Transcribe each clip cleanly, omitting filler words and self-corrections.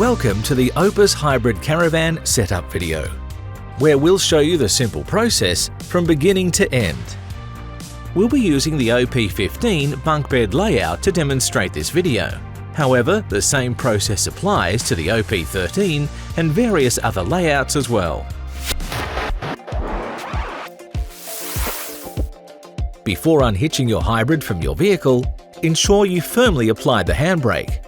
Welcome to the OPUS Hybrid Caravan setup video, where we'll show you the simple process from beginning to end. We'll be using the OP13 bunk bed layout to demonstrate this video. However, the same process applies to the OP13 and various other layouts as well. Before unhitching your hybrid from your vehicle, ensure you firmly apply the handbrake.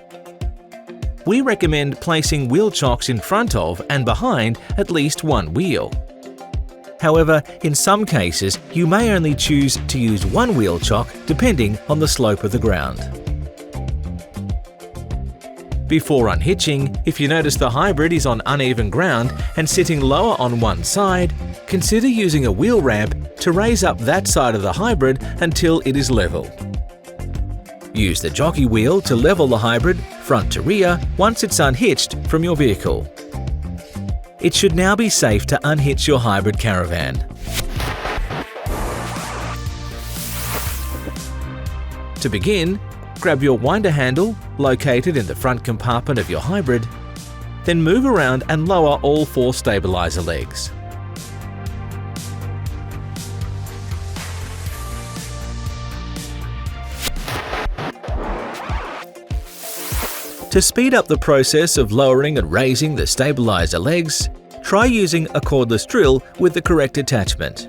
We recommend placing wheel chocks in front of and behind at least one wheel. However, in some cases, you may only choose to use one wheel chock depending on the slope of the ground. Before unhitching, if you notice the hybrid is on uneven ground and sitting lower on one side, consider using a wheel ramp to raise up that side of the hybrid until it is level. Use the jockey wheel to level the hybrid front to rear once it's unhitched from your vehicle. It should now be safe to unhitch your hybrid caravan. To begin, grab your winder handle located in the front compartment of your hybrid, then move around and lower all four stabilizer legs. To speed up the process of lowering and raising the stabilizer legs, try using a cordless drill with the correct attachment.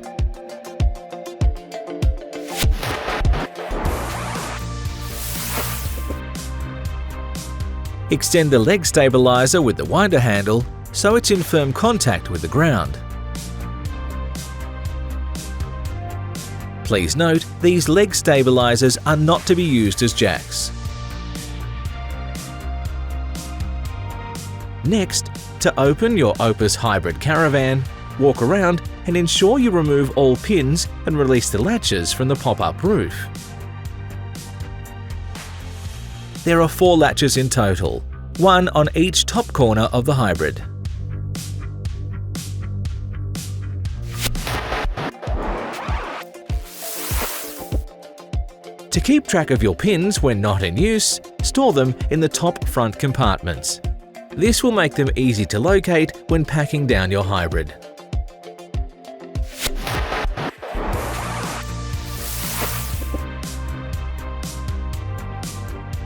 Extend the leg stabilizer with the winder handle so it's in firm contact with the ground. Please note, these leg stabilizers are not to be used as jacks. Next, to open your OPUS Hybrid Caravan, walk around and ensure you remove all pins and release the latches from the pop-up roof. There are 4 latches in total, one on each top corner of the hybrid. To keep track of your pins when not in use, store them in the top front compartments. This will make them easy to locate when packing down your hybrid.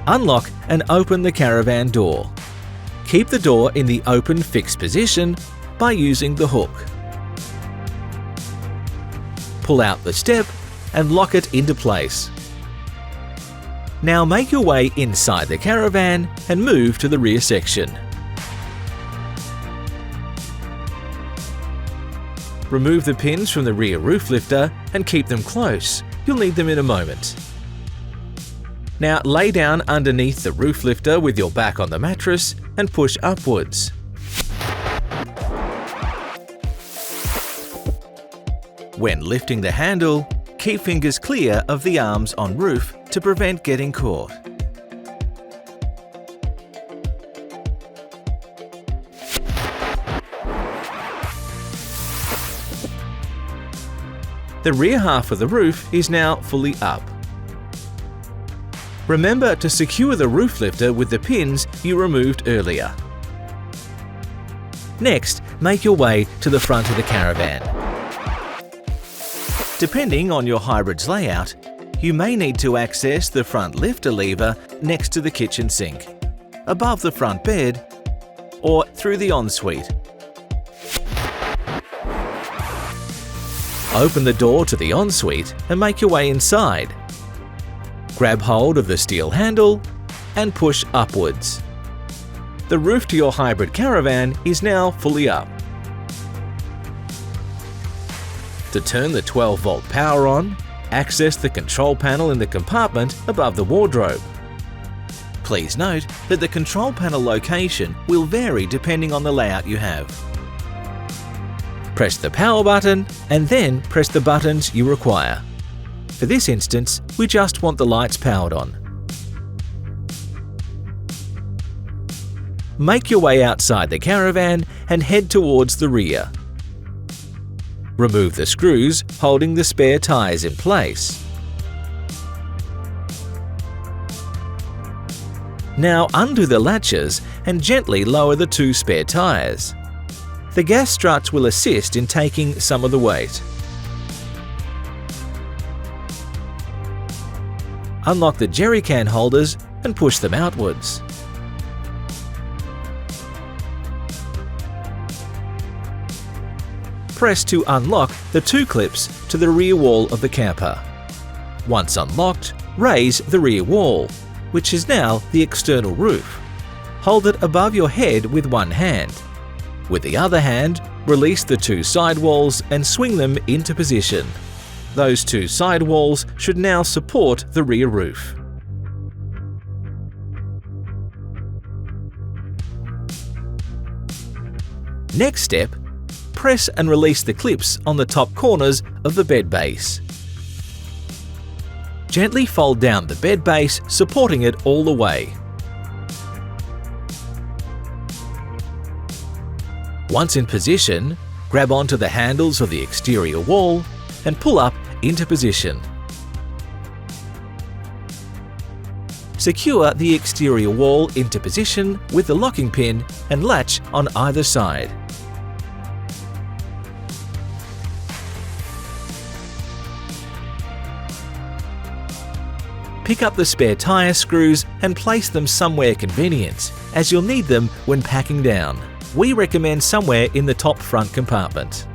Unlock and open the caravan door. Keep the door in the open fixed position by using the hook. Pull out the step and lock it into place. Now make your way inside the caravan and move to the rear section. Remove the pins from the rear roof lifter and keep them close. You'll need them in a moment. Now lay down underneath the roof lifter with your back on the mattress and push upwards. When lifting the handle, keep fingers clear of the arms on roof to prevent getting caught. The rear half of the roof is now fully up. Remember to secure the roof lifter with the pins you removed earlier. Next, make your way to the front of the caravan. Depending on your hybrid's layout, you may need to access the front lifter lever next to the kitchen sink, above the front bed, or through the ensuite. Open the door to the ensuite and make your way inside. Grab hold of the steel handle and push upwards. The roof to your hybrid caravan is now fully up. To turn the 12-volt power on, access the control panel in the compartment above the wardrobe. Please note that the control panel location will vary depending on the layout you have. Press the power button and then press the buttons you require. For this instance, we just want the lights powered on. Make your way outside the caravan and head towards the rear. Remove the screws holding the spare tyres in place. Now undo the latches and gently lower the 2 spare tyres. The gas struts will assist in taking some of the weight. Unlock the jerry can holders and push them outwards. Press to unlock the 2 clips to the rear wall of the camper. Once unlocked, raise the rear wall, which is now the external roof. Hold it above your head with one hand. With the other hand, release the 2 side walls and swing them into position. Those 2 side walls should now support the rear roof. Next step, press and release the clips on the top corners of the bed base. Gently fold down the bed base, supporting it all the way. Once in position, grab onto the handles of the exterior wall and pull up into position. Secure the exterior wall into position with the locking pin and latch on either side. Pick up the spare tyre screws and place them somewhere convenient, as you'll need them when packing down. We recommend somewhere in the top front compartment.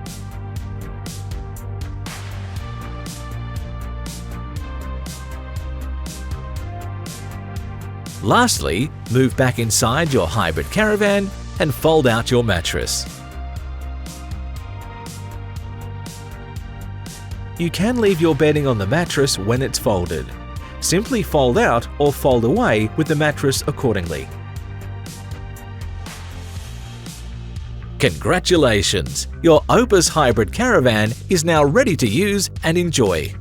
Lastly, move back inside your hybrid caravan and fold out your mattress. You can leave your bedding on the mattress when it's folded. Simply fold out or fold away with the mattress accordingly. Congratulations! Your OPUS hybrid caravan is now ready to use and enjoy.